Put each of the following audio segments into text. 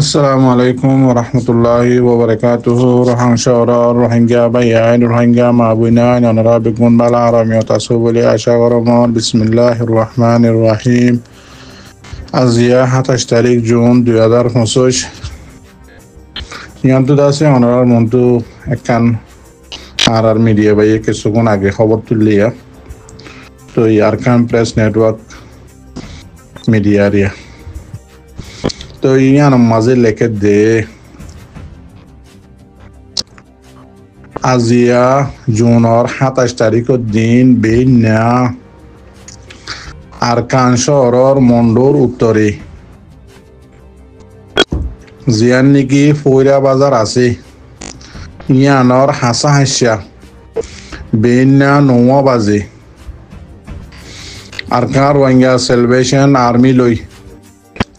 Assalamu alaikum wa rahmatullahi wa barakatuhu. Rohingya Rohingya bayan Rohingya mabuna nonara bigun bala aramiyata subuli ashawaramon. Bismillahirrahmanirrahim. Azia 28 তারিখ June 2025 নিয়ন্ত্রিত আছে অনারার মন্তু একখান আর media বাইয়ে কিছুক্ষণ আগে খবর তুললিয়া তো Arkan press network media Riya তো ইয়ান মাঝে লেখে দে আজিয়া জুনের 27 তারিখের দিন বেইনা আরকান শহরের মন্ডোর উত্তরে জিয়ান নাকি ফৈরা বাজার আছে ইয়ানর হাসা হাসা বেইনা 9 বাজে আরকান রোহিঙ্গা সেলিব্রেশন আর্মি লই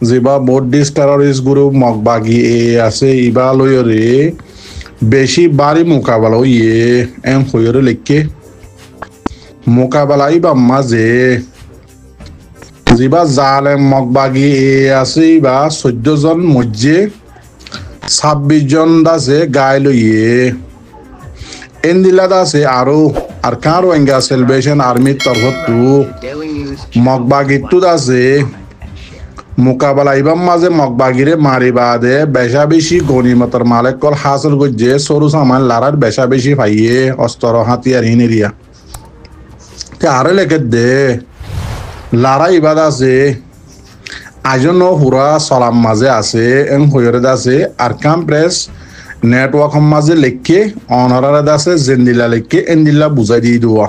জিবা বৌদ্ধিস্ট টেররিস্ট গ্রুপ মগবাগি আছে ইবা লইরে বেশি বাড়ি মোকাবেলা ইয়ে এম হইরে লেখকে মোকাবেলা ইবা মাঝে জিবা জালেম মগবাগি আছে ইবা 14 জন মধ্যে 26 জন দাসে গায় লইয়ে এন্দিলা দাসে আরো আরকান রোহিঙ্গা সেলিব্রেশন আর্মির তরফতু মগবাগিত্তু দাসে মোকাবেলা ইবাম মাঝে মগবাগিরে মারি বাদে বেশা বেশি গনিমতর মালিক কল হাসিল করছে সরু সামান লারার বেশা বেশি পাইয়ে অস্ত্র হাতিয়ার হিনেরিয়া আরে লেখে দে লারা ইবাদ আছে আজন হুরা সলাম মাঝে আছে এং হইরে আছে আরকান প্রেস নেটওয়ার্ক মাঝে লেখকে অনারারে আছে জেন্দিলা লেখকে এন্দিলা বুঝাই দিয়ে দেওয়া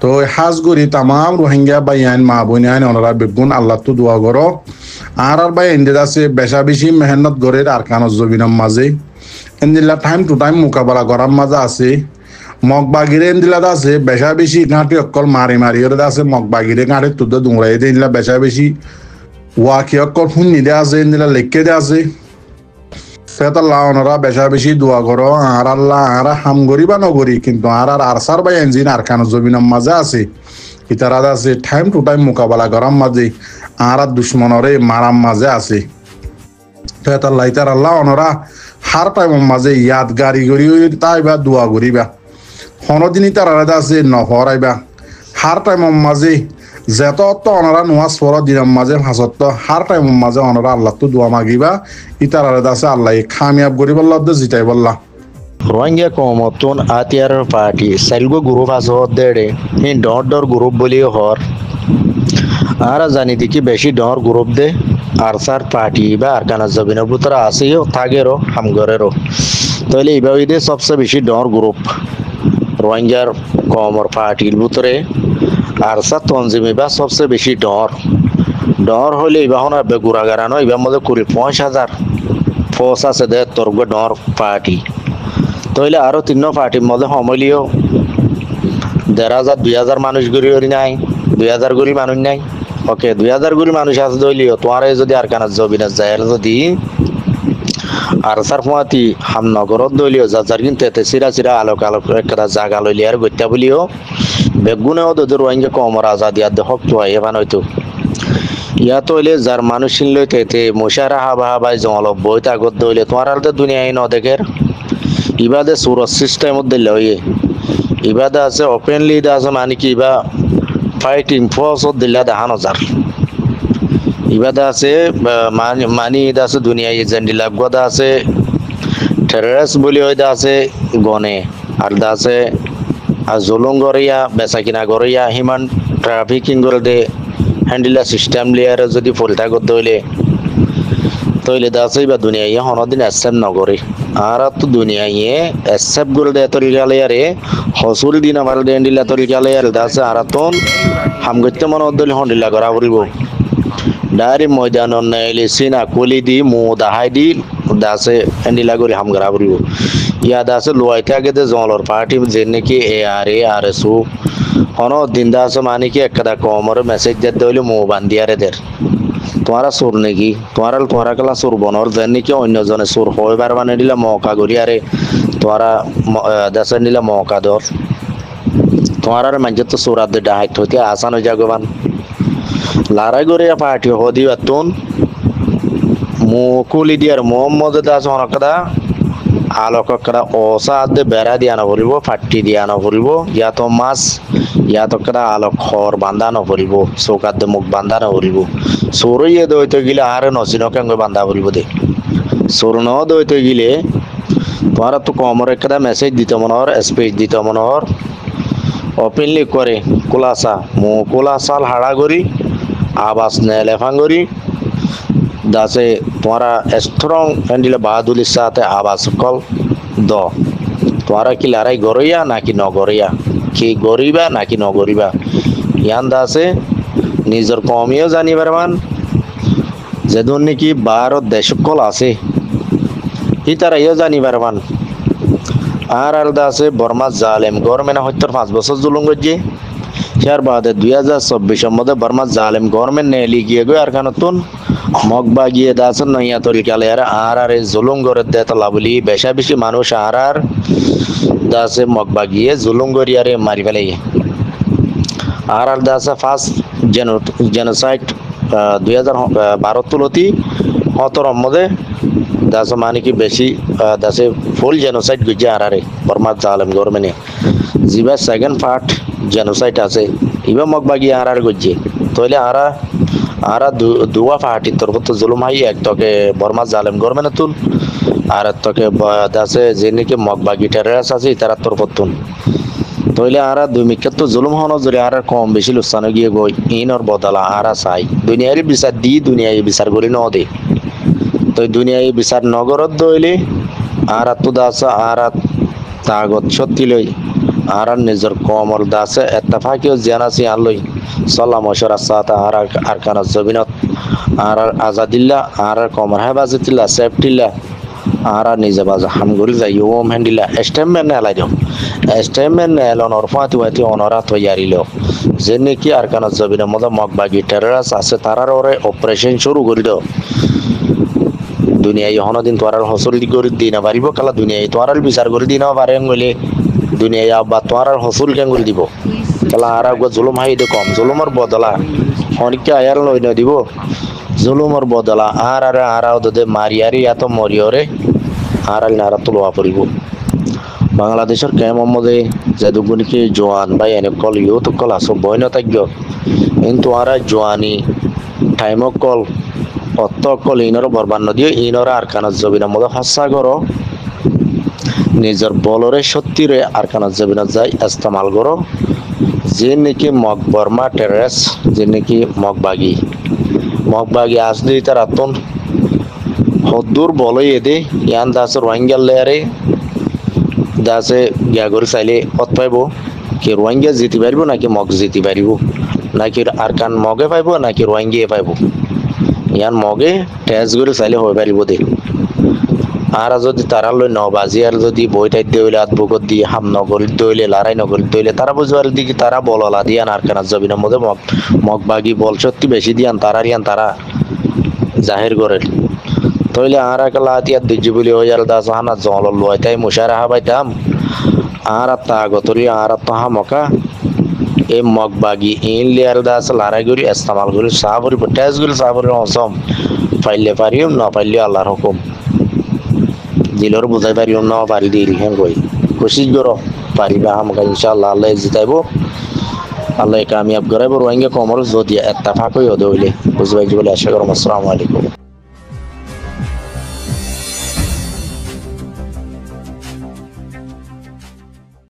তো হাজগুড়ি তামাম রোহিঙ্গা বাইয়ান মা বোনায়ন ওনারা বেগুন আল্লাহ তো দোয়া করো আর বাই এন্দিল আছে বেশা বেশি মেহনত করে আরকানের জমিনের মাঝে এন্দিলা টাইম টু টাইম মোকাবেলা করার মাঝে আছে মগবাগিরে এন্দিলা আছে বেশা বেশি গাঁটি অকল মারি মারি ওরে আছে মগবাগিরে গাঁটি তুদে দুংরাই দিলা বেশা বেশি ওয়াকি অকল শুনি দে আছে এন্দিলা লেখকে দে আছে আল্লাহ ওনারা বেশা বেশি দোয়া করো আর আল্লাহ আর হাম গরি বা নগরি কিন্তু আর আরসার বা এনজিন আরকানের জমিনের মাঝে আছে ইতারা আছে টাইম টু টাইম মোকাবেলা করার মাঝে আর দুশ্মনরে মারার মাঝে আছে আল্লাহ ইতার আল্লাহ ওনারা হার টাইমের মাঝে ইয়াদগারি করি তাইবা দোয়া করিবা হনদিনই তারা আছে নহরাইবা হার টাইমের মাঝে যেত ওনারা নোয়াজ পড়া দিনের মাঝে হাসত হার টাইমের মাঝে ওনারা আল্লাহ তো দোয়া মাগিবা ইতার আছে আল্লাহ খামিয়াব করি বললা জিতাই বললা রোহিঙ্গা কমতন আতিয়ার পার্টি সেলগো গ্রুপ আছে দেড়ে এই ডর গ্রুপ বলি হর আর জানি দেখি বেশি ডর গ্রুপ দে আরসার পার্টি বা আরকানা জবিনের ভিতরে আসেও থাকেরও হামগরেরও তাহলে এইভাবে দে সবচেয়ে বেশি ডর গ্রুপ রোহিঙ্গার কমর পার্টির ভিতরে আরসা তঞ্জিমি বা সবচেয়ে বেশি ডর হলে এবার হন বেগুড়াগারানো এবার মধ্যে 50,000 ফোর্স আছে দে তর্গ ডর পার্টি তাহলে আরো 3 পার্টির মধ্যে সমলিও 1,500 2,000 মানুষ গড়ি নাই 2,000 গড়ি মানুষ নাই ওকে 2,000 গড়ি মানুষ আছে দইলিও তোমার যদি আরকানার জবিনা যায় যদি আরসার ফুয়াতি হামনগরত দইলিও যার কিন্তু এতে সিরা আলোক একটা জায়গা লইলি আর গত্যা বলিও বেগুনেও তো রোহিঙ্গা কমর আজাদি আদে হক তো এবার হয়তো ইয়াত হইলে যার মানুষ লইতে এতে মশারা হাবা জঙ্গল বইতে আগত দইলে তোমার আর তো দুনিয়ায় ন দেখের ইবাদে সুরজ সিস্টেমত দিলে হইয়ে ইবাদে আছে ওপেনলি আছে মানে কি ইবা ফাইটিং ফোর্সত দিলে দেখানো যার ইবাদে আছে মানি আছে দুনিয়ায় জেন্ডিলা গদা আছে টেররিস্ট বলি হইতে আছে গনে আর আছে আর জুলুম গরিয়া বেচা কিনা গরিয়া হিমান ট্রাফিকিং করে দে হ্যান্ডিলা সিস্টেম লিয়ারে যদি ফলটা করতে হইলে তৈলে দাসই বা দুনিয়ায় হনদিন অ্যাকসেপ্ট নগরে আর তো দুনিয়ায় অ্যাকসেপ্ট করে দে তরিকা লিয়ারে হসুল দিন আমার হ্যান্ডিলা তরিকা লিয়ার দাসে আর তো হামগত্যে মন অদলি হ্যান্ডিলা করা পড়িব ডাইরি ময়দান নাইলে সিনা কলি দি মো দাহাই দি দাসে হ্যান্ডিলা করে হাম করা পড়িব ইয়াদ আছে লোয়াইতে আগে যে জঙ্গলর পার্টি যে নাকি ARSO হন দিন দাস মানে কি একটা কমর মেসেজ দিতে হইলে মো বান্দিয়ারে দের তোমারা সুর নাকি তোমারা কালা সুর বনর যে নাকি অন্যজনে সুর হইবার মানে দিলা মৌকা করি আরে তোমারা দেশে নিলা মৌকা দর তোমার মানুষের তো সুরাত দে ডাহাইত হইতে আসান হয়ে যাগবান লারাই করে পার্টি হদি বাতুন মুকুলি দিয়ার মোহাম্মদ দাস অনকদা আলোককরা অসাদে বেড়া দিয়া নভরিব ফাটি দিয়া নভরিব ইয়াতো মাছ ইয়াতো করা আলোক খর বান্ধা নভরিব চৌকাতে মুখ বান্ধা নভরিব সরইয়ে দইতে গিলে আর নচিনকে বান্ধা ভরিব দে সর ন দইতে গিলে তোমার তো কমর একটা মেসেজ দিতে মনোহর স্পেস দিতে মনোহর ওপেনলি করে কুলাসা মু কুলাসাল হাড়া করি আবাস নেলে ফাঙ্গরি দাসে তোমারা স্ট্রং হ্যান্ডিলে বাহাদুলির সাথে আবাস কল দ তোমারা কি লড়াই গড়ইয়া নাকি নগরিয়া কি গরিবা নাকি নগরিবা ইয়ান দাসে নিজের কমিও জানিবার মান যেদিন নাকি ভারত দেশ কল আছে ই তারা ইও জানিবার মান আর দাসে বর্মা জালেম গভর্নমেন্ট হয়তো 5 বছর জুলুম করছে ইয়ার বাদে 2024 মধ্যে বর্মা জালেম গভর্নমেন্ট নে লিগিয়ে গো আর কানতুন মগবা গিয়ে দাসন নইয়া তরিকালে আর জুলুম করে দেত লাভলি বেশা বেশি মানুষ আর দাসে মগবা গিয়ে জুলুম করি আরে মারি ফেলে আর দাসে ফার্স্ট জেনোসাইড 2012 তুলতি হতর মধ্যে দাসে মানে কি বেশি দাসে ফুল জেনোসাইড গুজে আর বর্মা জালেম গভর্নমেন্টে জিবা সেকেন্ড পার্ট জেনোসাইড আছে ইবা মগবা গিয়ে আর গুজে তইলে আর দুয়া পার্টির তরফ তো জুলুম হাই এক তোকে বর্মা জালেম গভর্নমেন্ট তুন আর তোকে দাসে যে নাকি মগবাগি টেররিস্ট আছে তারা তরফ তুন তইলে আর দুই মিক্ষত তো জুলুম হন জুড়ে আর কম বেশি লুসানো গিয়ে গই ইনর বদলা আর চাই দুনিয়ারই বিচার দি দুনিয়ায় বিচার করি ন দে তো দুনিয়ায় বিচার নগরত দইলে আর তো দাস আর তাগত সত্যি লই আর নিজের কমর দাসে এত্তাফাকিও জানাসি আনলই সাল্লাম মশরা সাতা আর কানা জবিনত আর আজাদিল্লা আর কমর হেফাজতিল্লা সেফটিল্লা আর নিজে বাজা হামগুল যাই ওম হ্যান্ডিল্লা স্টেটমেন্ট এলাই দিও স্টেটমেন্ট এলন অরফাতি ওয়াতি অনরা তৈয়ারিল যে নাকি আর কানা জবিনের মধ্যে মগবাগি টেররিস্ট আছে তারার ওরে অপারেশন শুরু করে দাও দুনিয়ায় হনদিন তোরার হসল করে দিই না পারিব কালা দুনিয়ায় তোরার বিচার করে দিই না পারে বলে দুনিয়ায় আব্বা তোরার হসল কেঙ্গুল দিব কালা আর জুলুম হাই দে কম জুলুমর বদলা অনেককে আয়ার লই না দিব জুলুমর বদলা আর ওদের মারিয়ারি এত মরিয়রে আর নারা তোলা পড়িব বাংলাদেশের কেমমদে যেদুগুনিকে জোয়ান বা এনে কল ইউথ কল আসো বইন থাকব কিন্তু আর জোয়ানি টাইম কল অত কল ইনর বরবান নদী ইনর আর কানার জবিনের মধ্যে হসা করো নিজের বলরে সত্যিরে আর কানার জবিনত যাই ইস্তেমাল করো যে নাকি মগ বর্মা টেররিস্ট যে নাকি মগবাগি আসলে তার আতন হদ্দুর বলই এদে ইয়ান দাস রোহিঙ্গার লেয়ারে দাসে গ্যাগর চাইলে অত পাইব কি রোহিঙ্গা জিতি পারিব নাকি মগ জিতি পারিব নাকি আর কান মগে পাইব নাকি রোহিঙ্গিয়ে পাইব ইয়ান মগে টেস্ট করে চাইলে হয়ে পারিব দে আর যদি তারা লই নবাজি আর যদি বইটাই দইলে আদবুকত দিয়ে হাম নগর দইলে লড়াই নগর দইলে তারা বুঝবার দিকে তারা বললা দিয়ান আর কানা জবিনের মধ্যে মগবাগি বল সত্যি বেশি দিয়ান তারা জাহির করেন তইলে আর একলা আতিয়াত দিজি বলি হয়ে যাল দাস হানা জল লয় তাই মুশারা হাবাইতাম আর তা গতরি আর তাহা মকা এ মগবাগি ইন লেয়ার দাস লড়াই করি ইস্তেমাল করি সাবরি টেস্ট করি সাবরি অসম ফাইলে পারিও না পাইলে আল্লাহর হুকুম দিলর বুঝাই পারিও না পারি দিল হেন কই কোশিশ করো পারিবা আমাকে ইনশাআল্লাহ আল্লাহ জিতাইব আল্লাহ কামিয়াব করাইব রোহিঙ্গা কমর যদি ইত্তেফাক হই হইলে বুঝবাই বলে আশা করব। আসসালামু আলাইকুম।